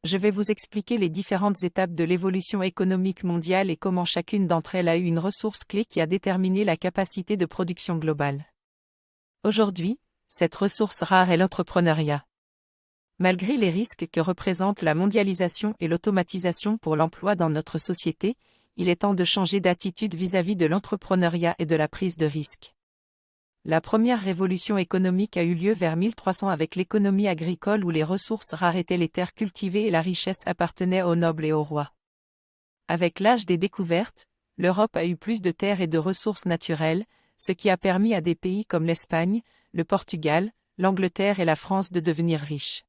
Je vais vous expliquer les différentes étapes de l'évolution économique mondiale et comment chacune d'entre elles a eu une ressource clé qui a déterminé la capacité de production globale. Aujourd'hui, cette ressource rare est l'entrepreneuriat. Malgré les risques que représentent la mondialisation et l'automatisation pour l'emploi dans notre société, il est temps de changer d'attitude vis-à-vis de l'entrepreneuriat et de la prise de risque. La première révolution économique a eu lieu vers 1300 avec l'économie agricole où les ressources rares étaient les terres cultivées et la richesse appartenait aux nobles et aux rois. Avec l'âge des découvertes, l'Europe a eu plus de terres et de ressources naturelles, ce qui a permis à des pays comme l'Espagne, le Portugal, l'Angleterre et la France de devenir riches.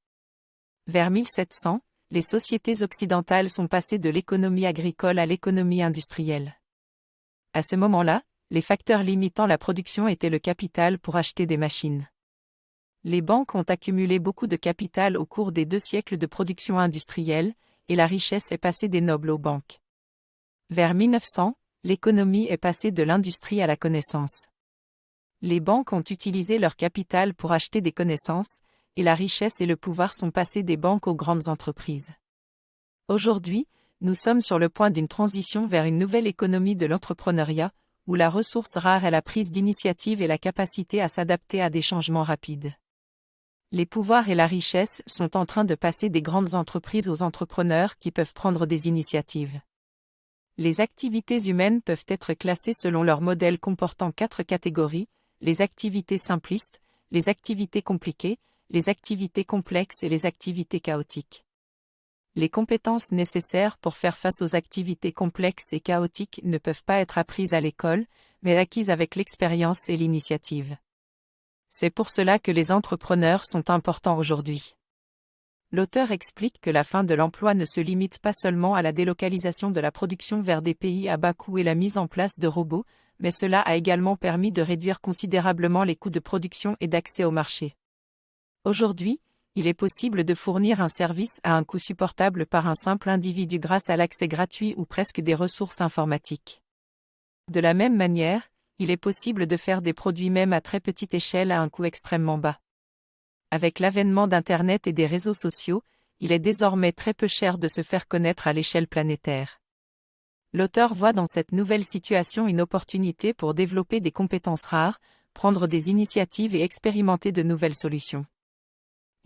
Vers 1700, les sociétés occidentales sont passées de l'économie agricole à l'économie industrielle. À ce moment-là, les facteurs limitant la production étaient le capital pour acheter des machines. Les banques ont accumulé beaucoup de capital au cours des 2 siècles de production industrielle, et la richesse est passée des nobles aux banques. Vers 1900, l'économie est passée de l'industrie à la connaissance. Les banques ont utilisé leur capital pour acheter des connaissances, et la richesse et le pouvoir sont passés des banques aux grandes entreprises. Aujourd'hui, nous sommes sur le point d'une transition vers une nouvelle économie de l'entrepreneuriat, où la ressource rare est la prise d'initiative et la capacité à s'adapter à des changements rapides. Les pouvoirs et la richesse sont en train de passer des grandes entreprises aux entrepreneurs qui peuvent prendre des initiatives. Les activités humaines peuvent être classées selon leur modèle comportant 4 catégories, les activités simplistes, les activités compliquées, les activités complexes et les activités chaotiques. Les compétences nécessaires pour faire face aux activités complexes et chaotiques ne peuvent pas être apprises à l'école, mais acquises avec l'expérience et l'initiative. C'est pour cela que les entrepreneurs sont importants aujourd'hui. L'auteur explique que la fin de l'emploi ne se limite pas seulement à la délocalisation de la production vers des pays à bas coût et la mise en place de robots, mais cela a également permis de réduire considérablement les coûts de production et d'accès au marché. Aujourd'hui, il est possible de fournir un service à un coût supportable par un simple individu grâce à l'accès gratuit ou presque des ressources informatiques. De la même manière, il est possible de faire des produits même à très petite échelle à un coût extrêmement bas. Avec l'avènement d'Internet et des réseaux sociaux, il est désormais très peu cher de se faire connaître à l'échelle planétaire. L'auteur voit dans cette nouvelle situation une opportunité pour développer des compétences rares, prendre des initiatives et expérimenter de nouvelles solutions.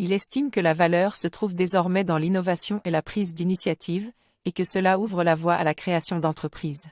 Il estime que la valeur se trouve désormais dans l'innovation et la prise d'initiative, et que cela ouvre la voie à la création d'entreprises.